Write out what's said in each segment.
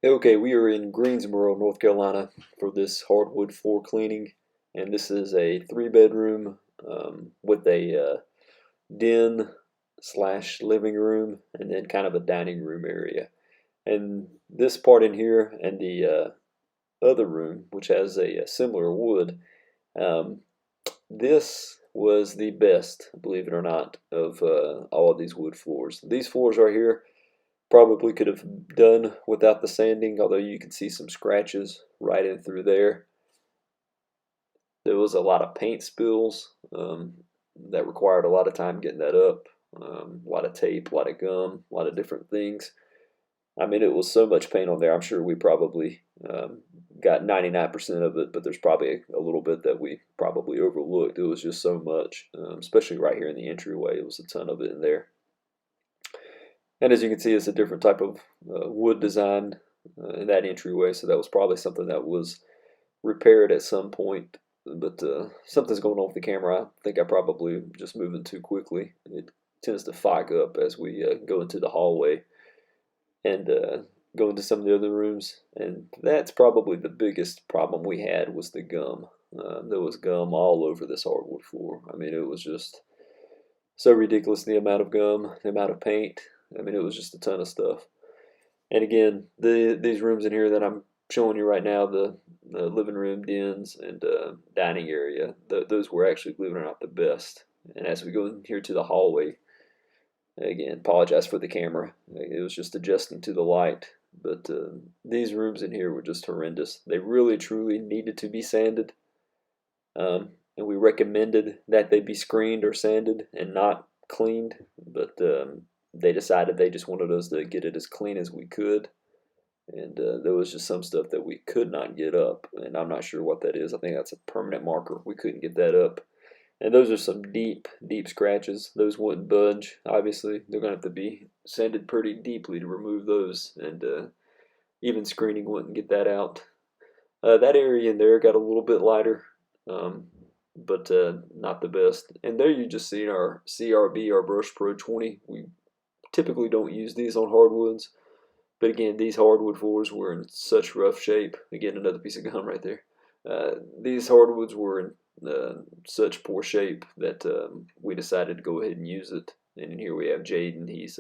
Okay, we are in Greensboro, North Carolina for this hardwood floor cleaning, and this is a three-bedroom with a den slash living room and then kind of a dining room area. And this part in here and the other room, which has a similar wood, um, this was the best, believe it or not, of all of these wood floors. These floors right here probably could have done without the sanding, although you can see some scratches right in through there. There was a lot of paint spills that required a lot of time getting that up. A lot of tape, a lot of gum, a lot of different things. I mean, it was so much paint on there. I'm sure we probably got 99% of it, but there's probably a little bit that we probably overlooked. It was just so much, especially right here in the entryway. It was a ton of it in there. And as you can see, it's a different type of wood design in that entryway, so that was probably something that was repaired at some point. But something's going on with the camera. I think I probably just moving too quickly. It tends to fog up as we go into the hallway and go into some of the other rooms. And that's probably the biggest problem we had was the gum. There was gum all over this hardwood floor. I mean, it was just so ridiculous, the amount of gum, the amount of paint. I mean, it was just a ton of stuff. And again, these rooms in here that I'm showing you right now, the living room, dens, and dining area, those were actually, believe it or not, the best. And as we go in here to the hallway, again, apologize for the camera. It was just adjusting to the light. But these rooms in here were just horrendous. They really, truly needed to be sanded. And we recommended that they be screened or sanded and not cleaned. But they decided they just wanted us to get it as clean as we could. And there was just some stuff that we could not get up. And I'm not sure what that is. I think that's a permanent marker. We couldn't get that up. And those are some deep, deep scratches. Those wouldn't budge, obviously. They're going to have to be sanded pretty deeply to remove those. And even screening wouldn't get that out. That area in there got a little bit lighter, but not the best. And there you just see our CRB, our Brush Pro 20. We typically don't use these on hardwoods. But again, these hardwood floors were in such rough shape. Again, another piece of gum right there. These hardwoods were in such poor shape that we decided to go ahead and use it. And here we have Jaden. He's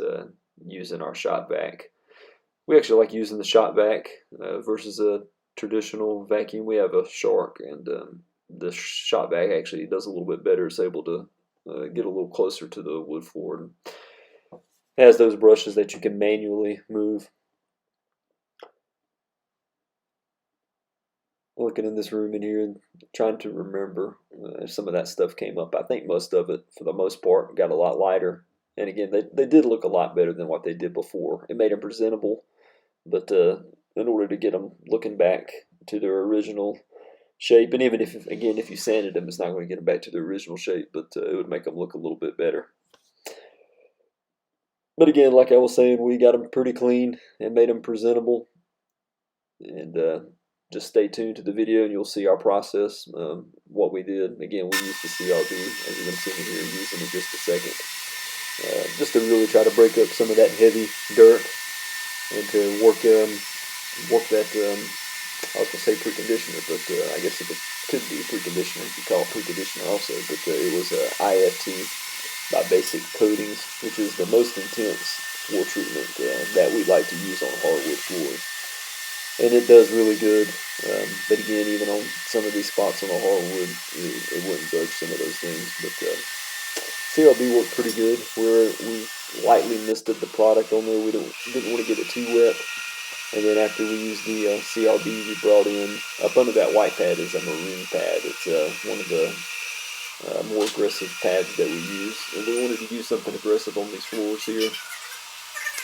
using our shop vac. We actually like using the shop vac versus a traditional vacuum. We have a Shark, and the shop vac actually does a little bit better. It's able to get a little closer to the wood floor, and has those brushes that you can manually move. Looking in this room in here and trying to remember if some of that stuff came up. I think most of it, for the most part, got a lot lighter. And again, they did look a lot better than what they did before. It made them presentable, but in order to get them looking back to their original shape, and even if, again, if you sanded them, it's not going to get them back to their original shape, but it would make them look a little bit better. But again, like I was saying, we got them pretty clean and made them presentable. And just stay tuned to the video and you'll see our process, what we did. Again, we used the CRB, as you're going to see me here using in just a second, just to really try to break up some of that heavy dirt and to work that, I was going to say preconditioner, but I guess it could be a preconditioner if you call it preconditioner also, but it was IFT by Basic Coatings, which is the most intense floor treatment that we like to use on hardwood floors. And it does really good, but again, even on some of these spots on the hardwood, it wouldn't budge some of those things. But CRB worked pretty good. We lightly misted the product on there. We didn't want to get it too wet. And then after we used the CRB, we brought in, up under that white pad is a maroon pad. It's one of the more aggressive pads that we use. And we wanted to use something aggressive on these floors here.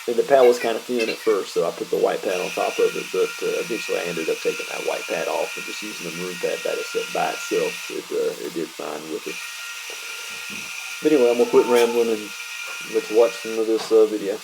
And the pad was kind of thin at first, so I put the white pad on top of it, but eventually I ended up taking that white pad off and just using the maroon pad by itself. It did fine with it. But anyway, I'm going to quit rambling and let's watch some of this video.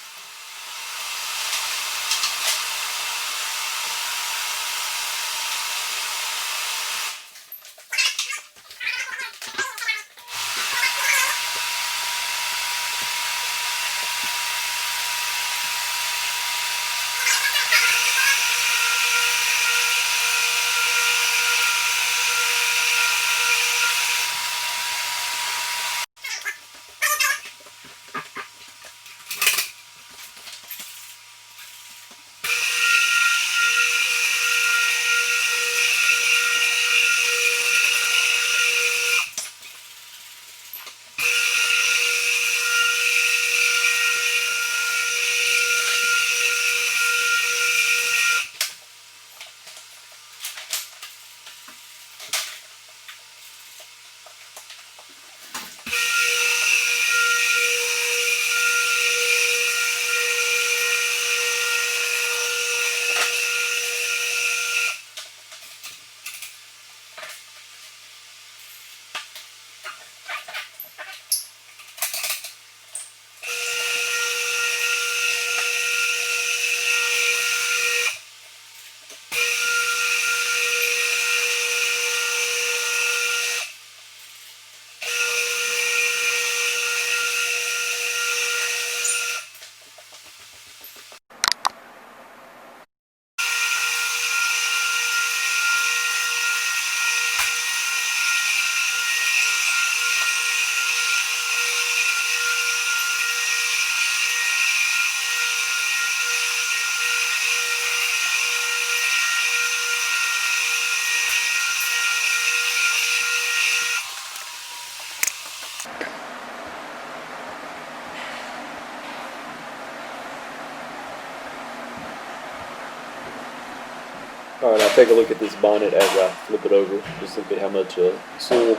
Alright, I'll take a look at this bonnet as I flip it over. Just look at how much soil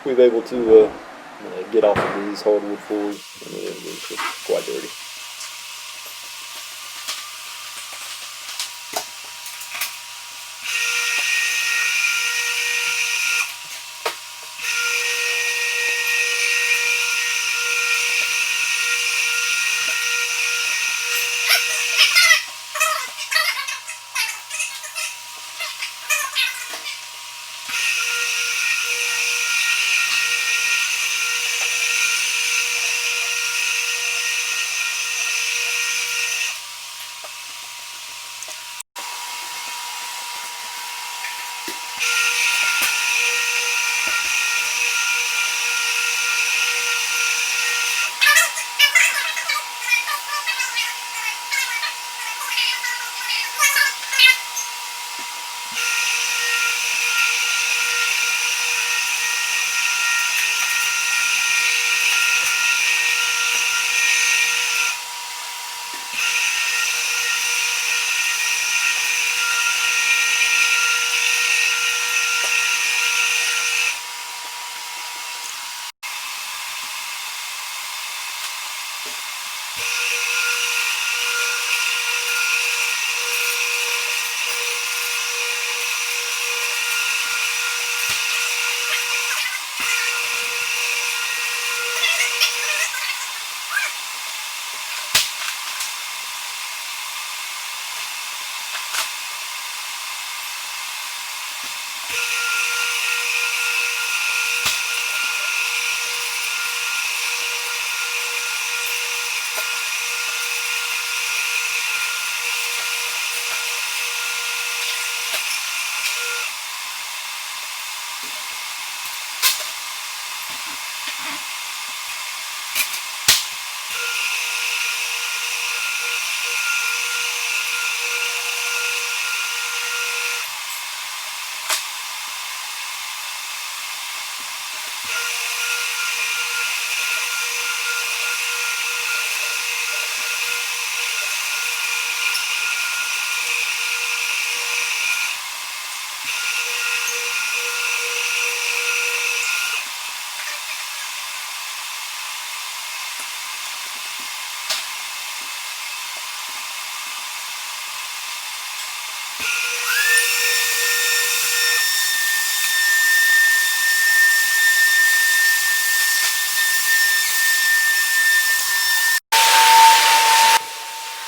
we've able to get off of these hardwood floors. I mean, it's just quite dirty.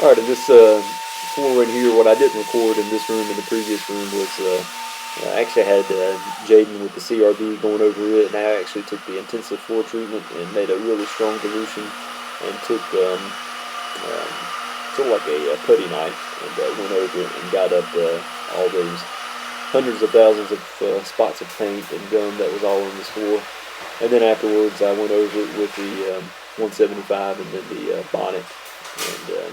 Alright, in this floor in here, what I didn't record in this room and the previous room was I actually had Jaden with the CRB going over it, and I actually took the intensive floor treatment and made a really strong dilution and took sort of like a putty knife and went over it and got up all those hundreds of thousands of spots of paint and gum that was all on this floor. And then afterwards I went over it with the 175 and then the bonnet, and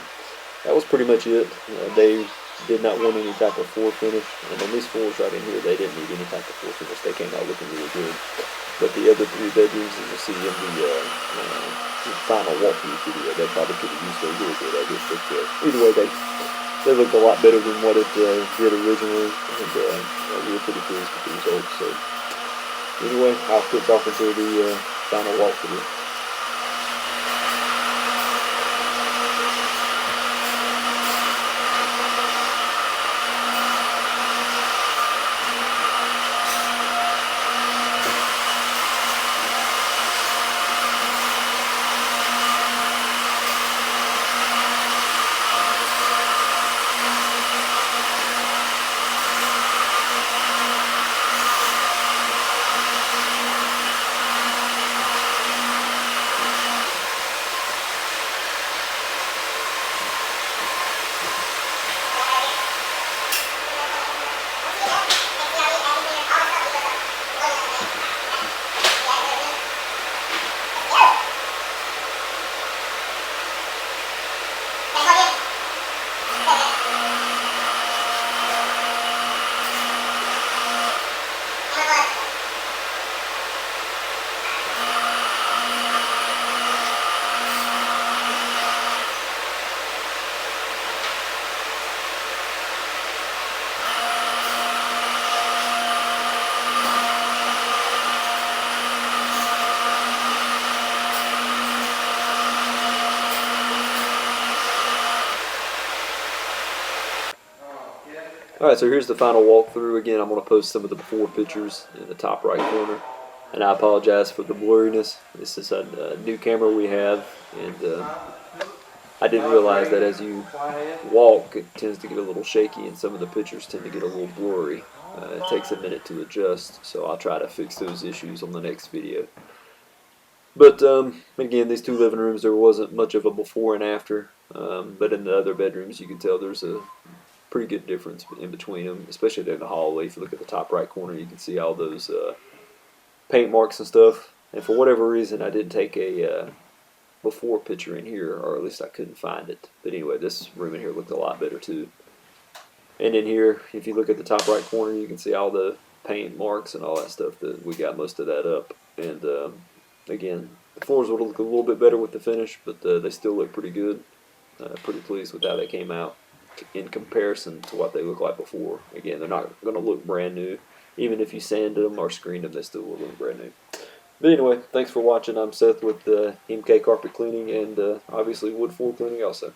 that was pretty much it. They did not want any type of floor finish, and on these floors right in here, they didn't need any type of floor finish. They came out looking really good. But the other three bedrooms, as you see in the final walkthrough video, they probably could have used a little bit of it. But either way, they looked a lot better than what it did originally, and we were pretty pleased with the results. So anyway, I'll switch off until the final walkthrough. Alright, so here's the final walkthrough. Again, I'm going to post some of the before pictures in the top right corner. And I apologize for the blurriness. This is a new camera we have, and I didn't realize that as you walk, it tends to get a little shaky, and some of the pictures tend to get a little blurry. It takes a minute to adjust, so I'll try to fix those issues on the next video. But again, these two living rooms, there wasn't much of a before and after. But in the other bedrooms, you can tell there's a pretty good difference in between them, especially there in the hallway. If you look at the top right corner, you can see all those paint marks and stuff. And for whatever reason, I didn't take a before picture in here, or at least I couldn't find it. But anyway, this room in here looked a lot better too. And in here, if you look at the top right corner, you can see all the paint marks and all that stuff. That we got most of that up. And again, the floors would look a little bit better with the finish, but they still look pretty good. Pretty pleased with how they came out in comparison to what they looked like before. Again, they're not going to look brand new. Even if you sand them or screen them, they still will look brand new. But anyway, thanks for watching. I'm Seth with MK Carpet Cleaning and obviously Wood Floor Cleaning also.